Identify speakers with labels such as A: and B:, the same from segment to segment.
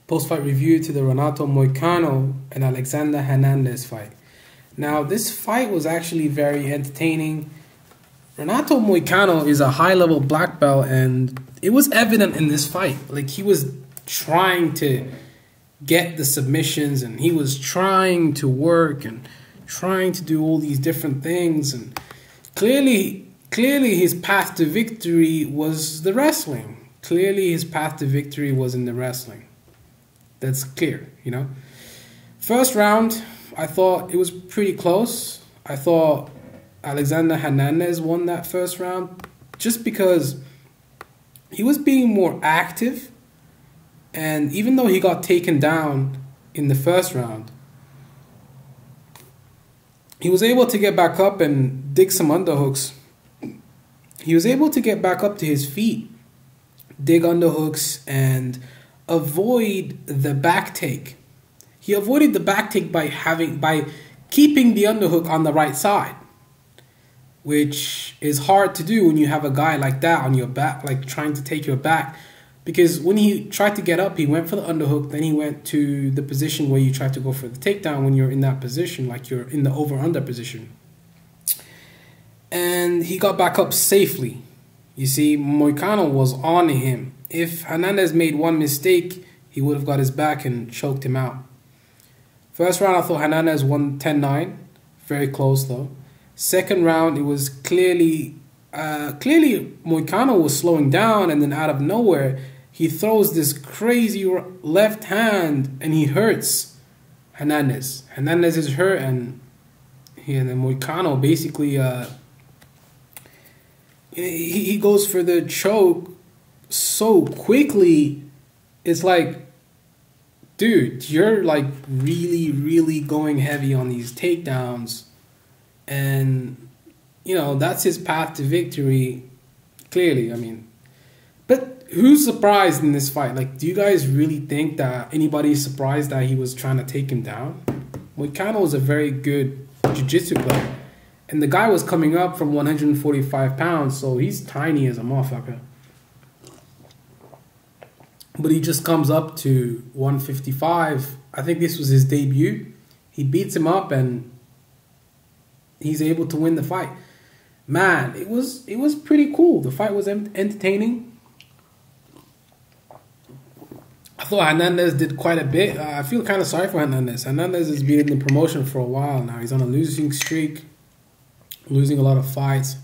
A: Post-fight review to the Renato Moicano and Alexander Hernandez fight. Now, this fight was actually very entertaining. Renato Moicano is a high-level black belt, and it was evident in this fight. Like, he was trying to get the submissions, and he was trying to work and trying to do all these different things. And clearly his path to victory was the wrestling. Clearly his path to victory was in the wrestling. That's clear, you know. First round, I thought it was pretty close. I thought Alexander Hernandez won that first round just because he was being more active. And even though he got taken down in the first round, he was able to get back up and dig some underhooks. He was able to get back up to his feet, dig underhooks, and avoid the back take. He avoided the back take by keeping the underhook on the right side, which is hard to do when you have a guy like that on your back, like trying to take your back. Because when he tried to get up, he went for the underhook, then he went to the position where you try to go for the takedown when you're in that position, like you're in the over-under position. And he got back up safely. You see, Moicano was on him. If Hernandez made one mistake, he would have got his back and choked him out. First round, I thought Hernandez won 10-9. Very close, though. Second round, it was clearly Moicano was slowing down, and then out of nowhere, he throws this crazy left hand, and he hurts Hernandez. Hernandez is hurt, and then Moicano basically he goes for the choke so quickly. It's like, dude, you're like really going heavy on these takedowns, and you know that's his path to victory. Clearly, I mean, but who's surprised in this fight? Like, do you guys really think that anybody's surprised that he was trying to take him down? Moicano is a very good jiu-jitsu player, and the guy was coming up from 145 pounds, so he's tiny as a motherfucker. But he just comes up to 155. I think this was his debut. He beats him up, and he's able to win the fight. Man, it was pretty cool. The fight was entertaining. I thought Hernandez did quite a bit. I feel kind of sorry for Hernandez. Hernandez has been in the promotion for a while now. He's on a losing streak, losing a lot of fights,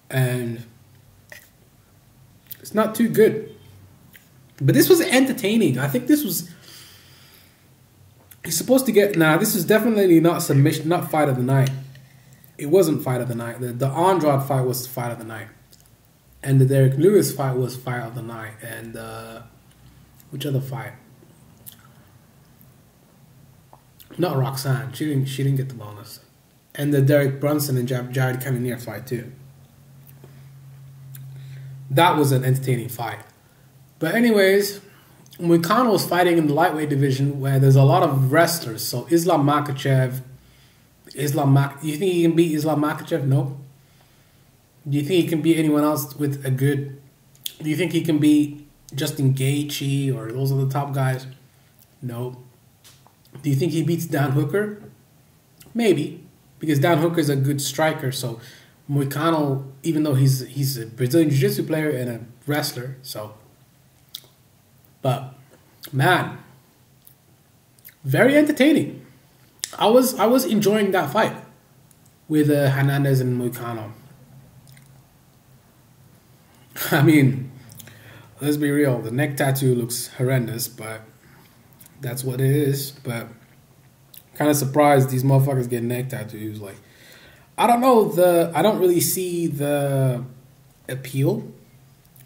A: and it's not too good. But this was entertaining. I think this was... He's supposed to get... Nah, this is definitely not submission, not fight of the night. It wasn't fight of the night. The Andrade fight was fight of the night. And the Derek Lewis fight was fight of the night. And which other fight? Not Roxanne. She didn't get the bonus. And the Derek Brunson and Jared Cannonier fight too. That was an entertaining fight. But anyways, Moicano was fighting in the lightweight division where there's a lot of wrestlers. So Islam Makhachev, do you think he can beat Islam Makhachev? No. Do you think he can beat anyone else with a good... Do you think he can beat Justin Gaethje or those are the top guys? No. Do you think he beats Dan Hooker? Maybe. Because Dan Hooker is a good striker. So Moicano, even though he's a Brazilian Jiu-Jitsu player and a wrestler, so... But, man, very entertaining. I was enjoying that fight with Hernandez and Moicano. I mean, let's be real. The neck tattoo looks horrendous, but that's what it is. But kind of surprised these motherfuckers get neck tattoos. Like, I don't know. I don't really see the appeal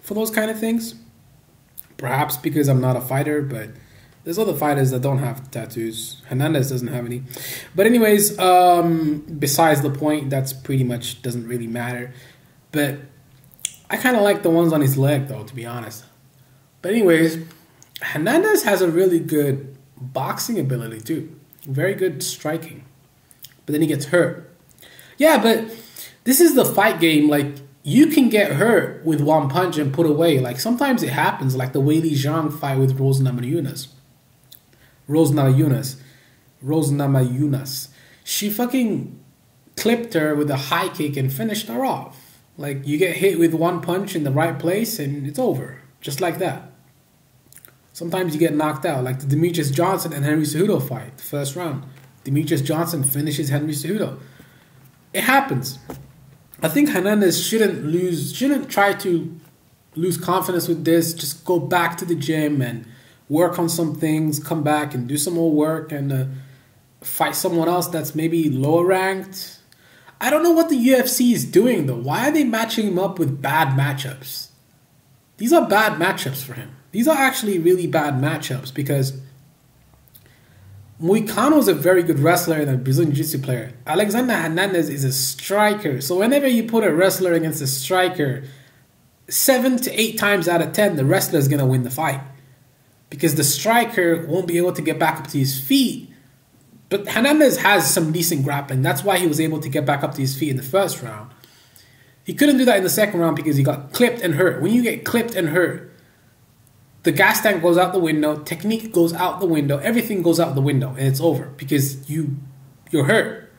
A: for those kind of things. Perhaps because I'm not a fighter, but there's other fighters that don't have tattoos. Hernandez doesn't have any. But anyways, besides the point, that's pretty much doesn't really matter. But I kind of like the ones on his leg, though, to be honest. But anyways, Hernandez has a really good boxing ability, too. Very good striking. But then he gets hurt. Yeah, but this is the fight game. Like, you can get hurt with one punch and put away. Like sometimes it happens, like the Weili Zhang fight with Rose Namajunas. She fucking clipped her with a high kick and finished her off. Like you get hit with one punch in the right place and it's over. Just like that. Sometimes you get knocked out. Like the Demetrius Johnson and Henry Cejudo fight, the first round. Demetrius Johnson finishes Henry Cejudo. It happens. I think Hernandez shouldn't try to lose confidence with this. Just go back to the gym and work on some things, come back and do some more work and fight someone else that's maybe lower ranked. I don't know what the UFC is doing though. Why are they matching him up with bad matchups? These are bad matchups for him. These are actually really bad matchups because Moicano is a very good wrestler and a Brazilian Jiu-Jitsu player. Alexander Hernandez is a striker. So whenever you put a wrestler against a striker, 7 to 8 times out of 10, the wrestler is going to win the fight. Because the striker won't be able to get back up to his feet. But Hernandez has some decent grappling. That's why he was able to get back up to his feet in the first round. He couldn't do that in the second round because he got clipped and hurt. When you get clipped and hurt, the gas tank goes out the window, technique goes out the window, everything goes out the window, and it's over because you're hurt.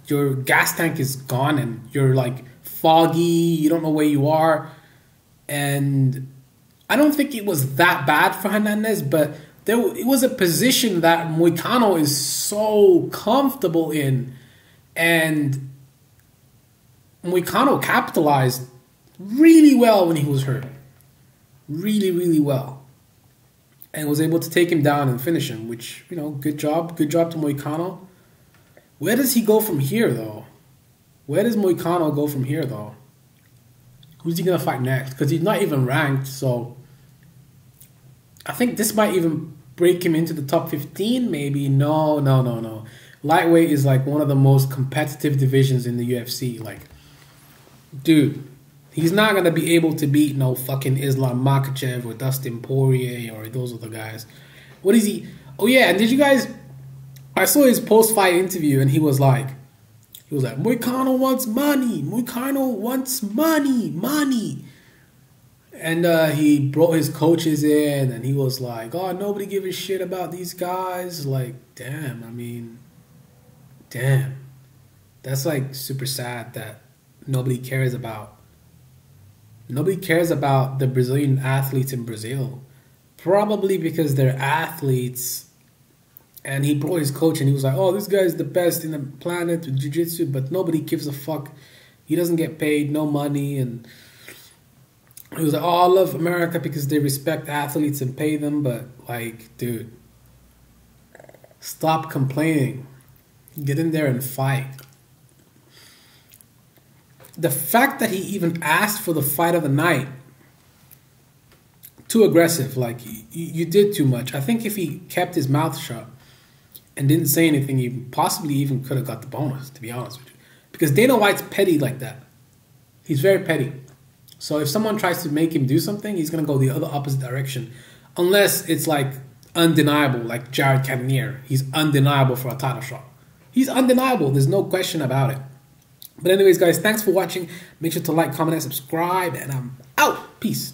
A: Your gas tank is gone and you're like foggy, you don't know where you are. And I don't think it was that bad for Hernandez, but it was a position that Moicano is so comfortable in, and Moicano capitalized really well when he was hurt. Really, really well. And was able to take him down and finish him, which, you know, good job. Good job to Moicano. Where does he go from here, though? Where does Moicano go from here, though? Who's he going to fight next? Because he's not even ranked, so I think this might even break him into the top 15, maybe. No. Lightweight is like one of the most competitive divisions in the UFC. Like, dude, he's not going to be able to beat no fucking Islam Makhachev or Dustin Poirier or those other guys. What is he? Oh, yeah, and did you guys... I saw his post-fight interview, and he was like, Moicano wants money. Moicano wants money. And he brought his coaches in, and he was like, oh, nobody give a shit about these guys. Like, damn, I mean, damn. That's, like, super sad that nobody cares about. Nobody cares about the Brazilian athletes in Brazil. Probably because they're athletes. And he brought his coach and he was like, oh, this guy's the best in the planet with jiu-jitsu, but nobody gives a fuck. He doesn't get paid, no money. And he was like, oh, I love America because they respect athletes and pay them. But, like, dude, stop complaining. Get in there and fight. The fact that he even asked for the fight of the night, too aggressive. Like, you did too much. I think if he kept his mouth shut and didn't say anything, he possibly even could have got the bonus, to be honest with you. Because Dana White's petty like that. He's very petty. So if someone tries to make him do something, he's going to go the other opposite direction. Unless it's like undeniable, like Jared Cannonier. He's undeniable for a title shot. He's undeniable. There's no question about it. But anyways, guys, thanks for watching. Make sure to like, comment, and subscribe. And I'm out. Peace.